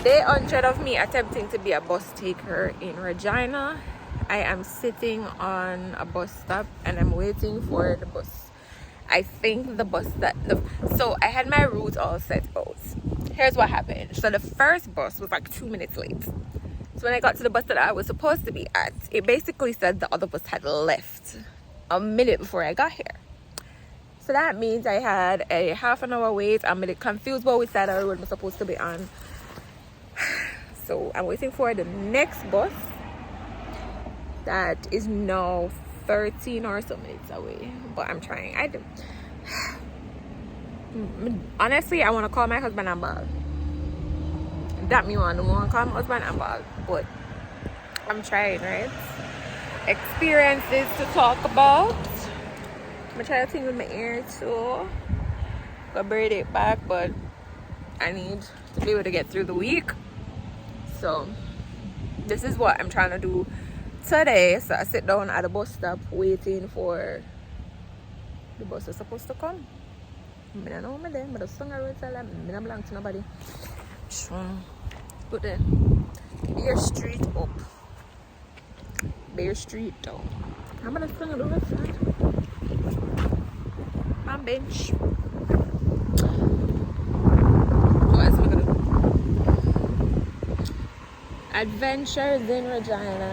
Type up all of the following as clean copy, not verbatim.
Day 100 of me attempting to be a bus taker in Regina. I am sitting on a bus stop and I'm waiting for the bus. I think the bus so I had my route all set out. Here's what happened. So the first bus was like 2 minutes late. So when I got to the bus that I was supposed to be at, it basically said the other bus had left a minute before I got here. So that means I had a half an hour wait. I'm a bit confused about which side of the road I'm supposed to be on. So I'm waiting for the next bus that is now 13 or so minutes away. But I'm trying. Honestly, I want to call my husband and ball. That me want to call my husband and ball. But I'm trying, right? Experiences to talk about. I'm trying to think with my ear too. Go braid it back, but I need to be able to get through the week. So this is what I'm trying to do today. So I sit down at the bus stop waiting for the bus is supposed to come. I don't know what I'm doing, but the song I wrote, I don't belong to nobody. Put the Bear Street up. Bear Street down. I'm gonna sing on the left side. My bench. What else am I gonna do? Adventures in Regina.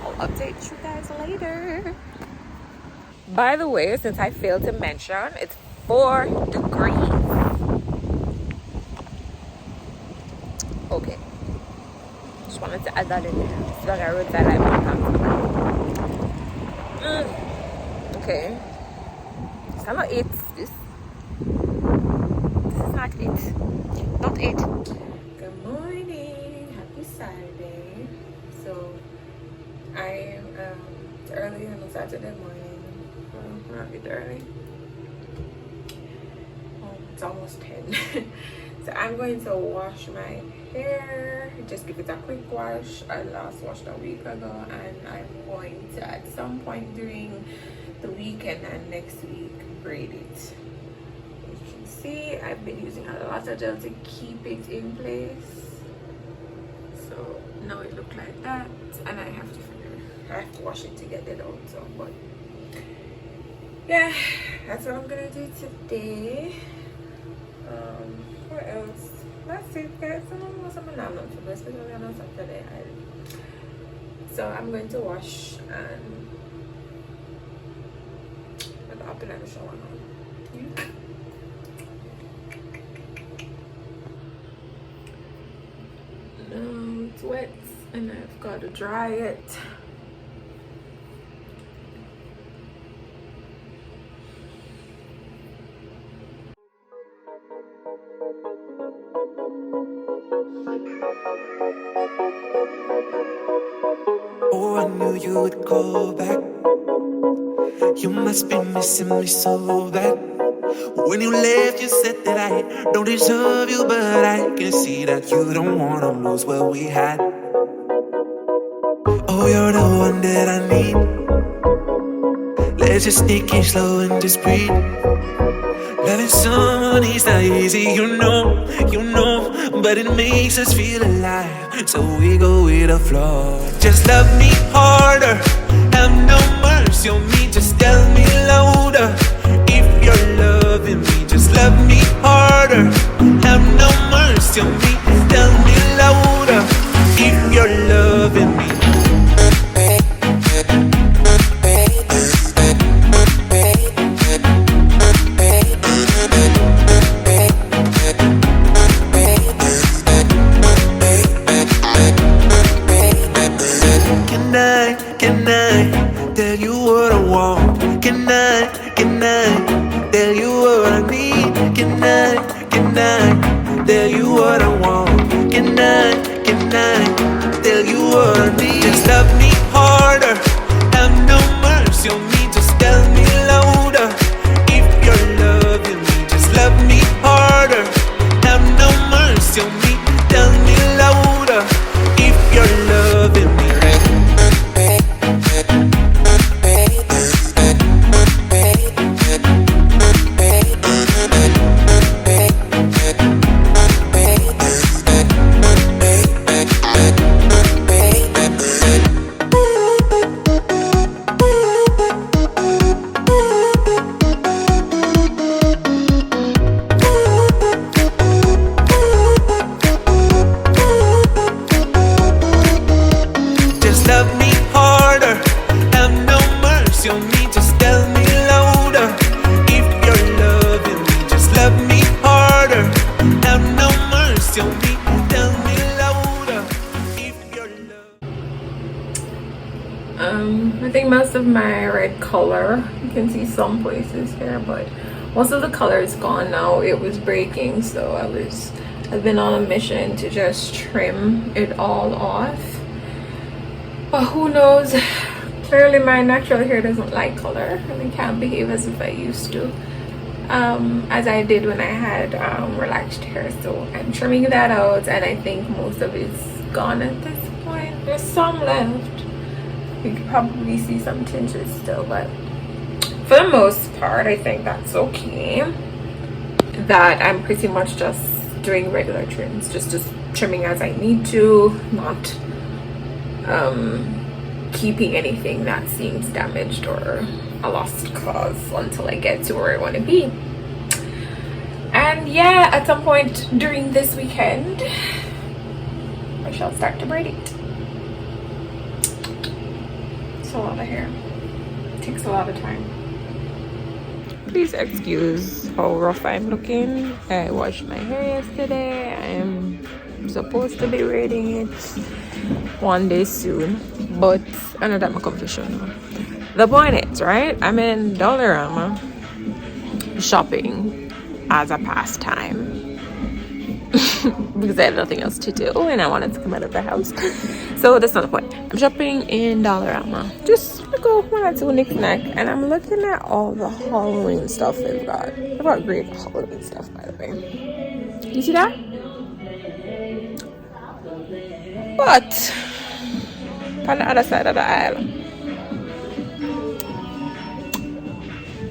I'll update you guys later. By the way, since I failed to mention, it's 4 degrees. Okay. Just wanted to add that in there. So I wrote that I okay. So I'm not 8. This is not 8. Not 8. Good morning. Happy Saturday. So I am it's early on a Saturday morning. Not a bit early. It's almost 10. So I'm going to wash my hair, just give it a quick wash. I last washed a week ago, and I'm going to at some point during the weekend and next week braid it. As you can see, I've been using a lot of gel to keep it in place. So now it looks like that, and I have to wash it to get it out. So, but yeah, that's what I'm gonna do today. What else? That's it, guys. Especially on Saturday. So I'm going to wash and I'll open the shower now. Now it's wet and I've got to dry it. Oh, I knew you would call back. You must be missing me so bad. When you left, you said that I don't deserve you, but I can see that you don't wanna lose what we had. Oh, you're the one that I need. Let's just take it slow and just breathe. Loving someone is not easy, you know, but it makes us feel alive, so we go with the flow. Just love me harder, have no mercy on me, just tell me louder. If you're loving me, just love me harder, have no mercy on me, tell me louder. If you're loving me. Can I tell you what I want? Can I tell you what I need? Can I tell you what I want? Can I tell you what I need? Just love me harder, have no mercy on me, just tell me louder. If you're loving me, just love me harder, have no mercy on me, tell me louder. If you're loving me. of my red color. You can see some places here, but most of the color is gone now. It was breaking, so I've been on a mission to just trim it all off. But who knows? Clearly my natural hair doesn't like color and it can't behave as if I used to, as I did when I had relaxed hair. So I'm trimming that out, and I think most of it's gone at this point. There's some left. You could probably see some tinges still, but for the most part I think that's okay. That I'm pretty much just doing regular trims, just trimming as I need to, not keeping anything that seems damaged or a lost cause until I get to where I want to be. And yeah, at some point during this weekend I shall start to braid it. It's a lot of hair, it takes a lot of time. Please excuse how rough I'm looking. I washed my hair yesterday. I'm supposed to be braiding it one day soon, but I know that I'm a confession. The point is, right, I'm in Dollarama shopping as a pastime because I had nothing else to do and I wanted to come out of the house. So that's not the point. I'm shopping in Dollarama just to go one or two knick-knack, and I'm looking at all the Halloween stuff they've got. They've got great Halloween stuff, by the way. You see that? But on the other side of the aisle,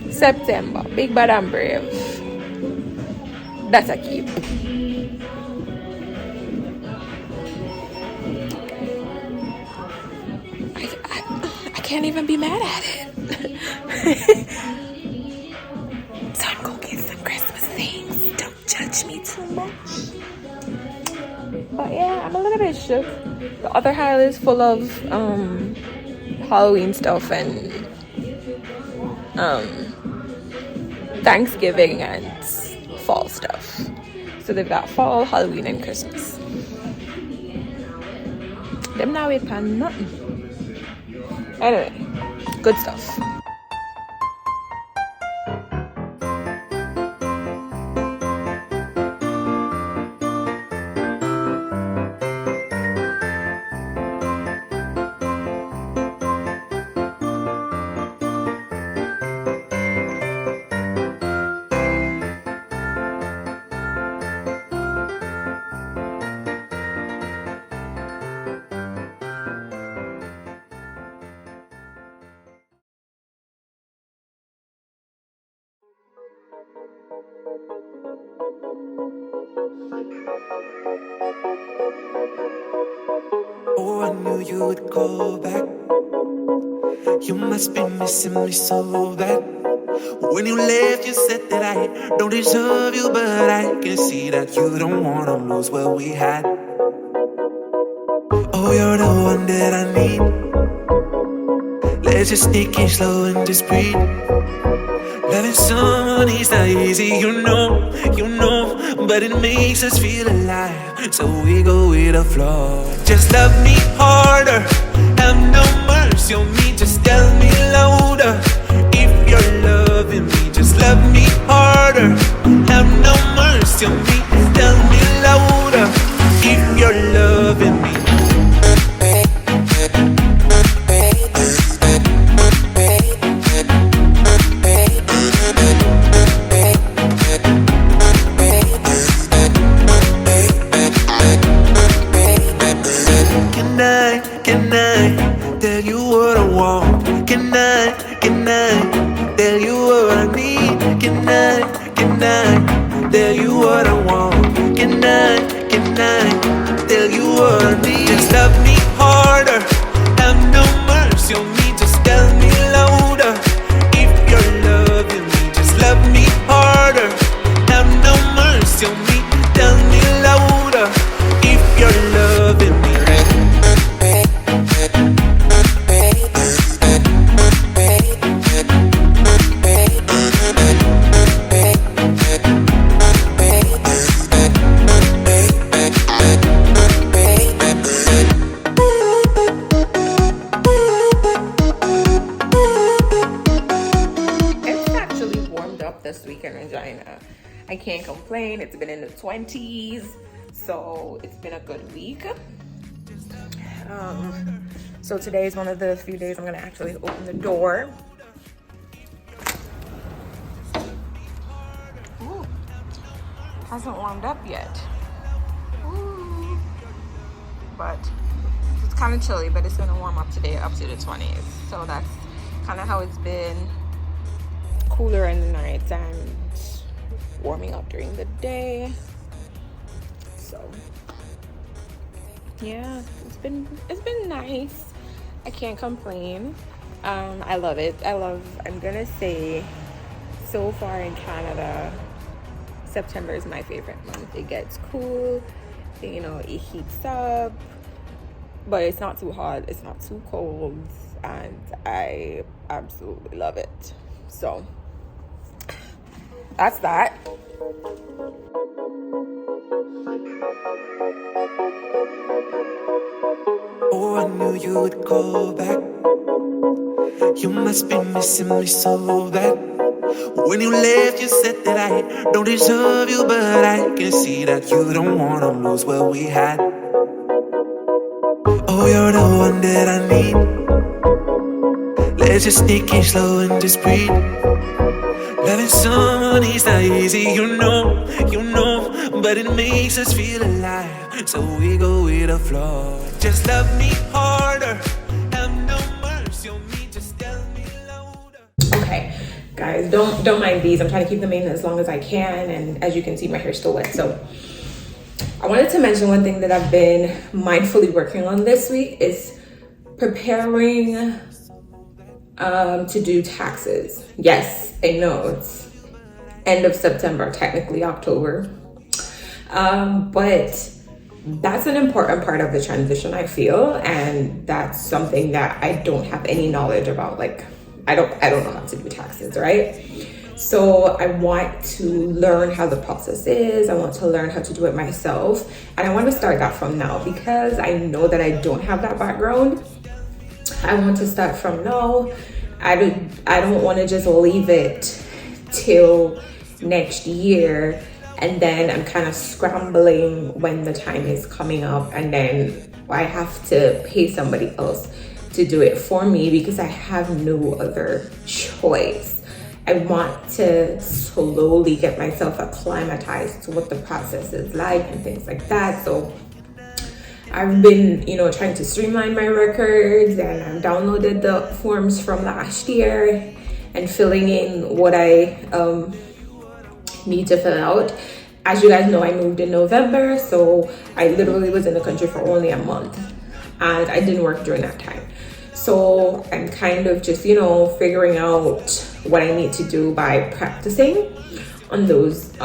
September, Big Bad and Brave. That's a keep. I can't even be mad at it. So I'm gonna get some Christmas things. Don't judge me too much. But yeah, I'm a little bit shook. The other aisle is full of Halloween stuff and Thanksgiving and fall stuff. So they've got fall, Halloween, and Christmas. Them now wait for nothing. Anyway, good stuff. Oh, I knew you would go back. You must be missing me so bad. When you left, you said that I don't deserve you, but I can see that you don't wanna lose what we had. Oh, you're the one that I need. Let's just take it slow and just breathe. Loving someone is not easy, you know, but it makes us feel alive, so we go with the flow. Just love me harder, have no mercy on me, just tell me louder. If you're loving me, just love me harder, have no mercy on me, just tell me louder. If you're loving me. Can I tell you what I want? Can I tell you what I need? Can I tell you what I want? Can I tell you what I need? Just love me harder, have no mercy on me, just tell me louder. If you're loving me, just love me harder, have no mercy on me, tell me louder. If you're loving me. week in Regina. I can't complain. It's been in the 20s, so it's been a good week. So today is one of the few days I'm gonna actually open the door. Ooh, hasn't warmed up yet. Ooh. But it's kind of chilly, but it's gonna warm up today up to the 20s. So that's kind of how it's been. Cooler in the nights and warming up during the day. So yeah, it's been nice. I can't complain. I love it. I'm gonna say so far in Canada, September is my favorite month. It gets cool, you know, it heats up, but it's not too hot, it's not too cold, and I absolutely love it. So that's that. Oh, I knew you would call back. You must be missing me so bad. When you left, you said that I don't deserve you, but I can see that you don't wanna lose what we had. Oh, you're the one that I need. Let's just take it slow and just breathe. Loving someone is not easy, you know, but it makes us feel alive, so we go with the flow. Just love me harder, have no mercy on me, just tell me louder. Okay, guys, don't mind these. I'm trying to keep them in as long as I can, and as you can see, my hair's still wet. So I wanted to mention one thing that I've been mindfully working on this week is preparing to do taxes. Yes, I know it's end of September, technically October, but that's an important part of the transition, I feel, and that's something that I don't have any knowledge about. Like, I don't know how to do taxes, right? So I want to learn how the process is. I want to learn how to do it myself, and I want to start that from now because I know that I don't have that background. I want to start from now. I don't want to just leave it till next year and then I'm kind of scrambling when the time is coming up and then I have to pay somebody else to do it for me because I have no other choice. I want to slowly get myself acclimatized to what the process is like and things like that. So I've been, trying to streamline my records, and I've downloaded the forms from last year and filling in what I need to fill out. As you guys know, I moved in November, so I literally was in the country for only a month and I didn't work during that time. So I'm kind of just, figuring out what I need to do by practicing on those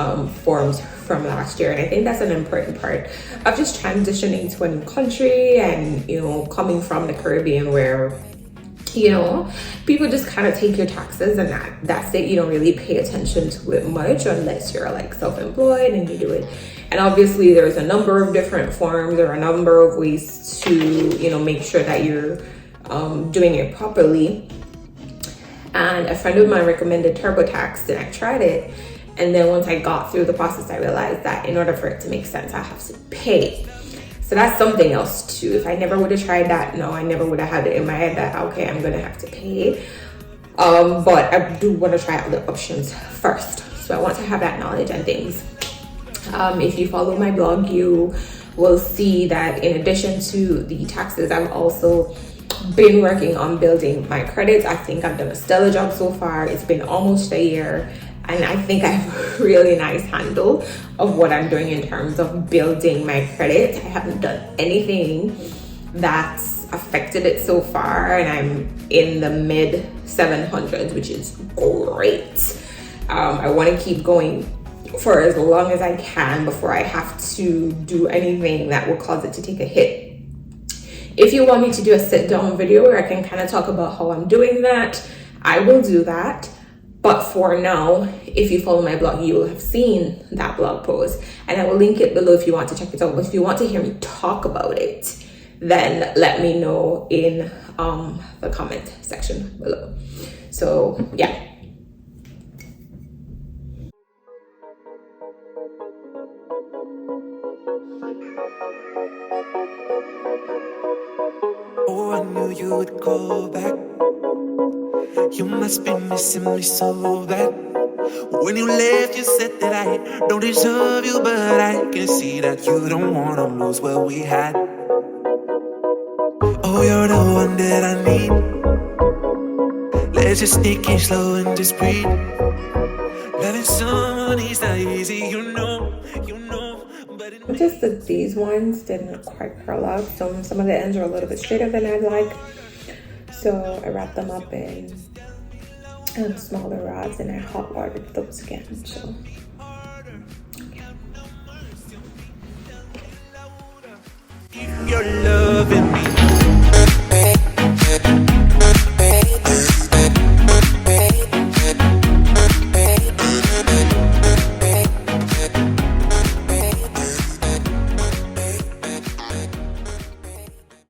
forms from last year. And I think that's an important part of just transitioning to a new country and, coming from the Caribbean where, people just kind of take your taxes and that's it. You don't really pay attention to it much unless you're like self-employed and you do it. And obviously there's a number of different forms or a number of ways to, make sure that you're doing it properly. And a friend of mine recommended TurboTax and I tried it. And then once I got through the process, I realized that in order for it to make sense, I have to pay. So that's something else too. If I never would have tried that, no, I never would have had it in my head that, okay, I'm gonna have to pay. But I do want to try out the options first. So I want to have that knowledge and things. If you follow my blog, you will see that in addition to the taxes, I've also been working on building my credits. I think I've done a stellar job so far. It's been almost a year. And I think I have a really nice handle of what I'm doing in terms of building my credit. I haven't done anything that's affected it so far. And I'm in the mid 700s, which is great. I want to keep going for as long as I can before I have to do anything that will cause it to take a hit. If you want me to do a sit down video where I can kind of talk about how I'm doing that, I will do that. But for now, if you follow my blog, you will have seen that blog post and I will link it below if you want to check it out. But if you want to hear me talk about it, then let me know in the comment section below. So yeah. you would call back. You must be missing me so bad. When you left, you said that I don't deserve you, but I can see that you don't wanna lose what we had. Oh, you're the one that I need. Let's just take it slow and just breathe. Loving someone is not easy, you know, but it Just that these ones didn't quite curl out. Some of the ends are a little bit straighter than I'd like. So I wrapped them up in smaller rods and I hot watered those again. So your love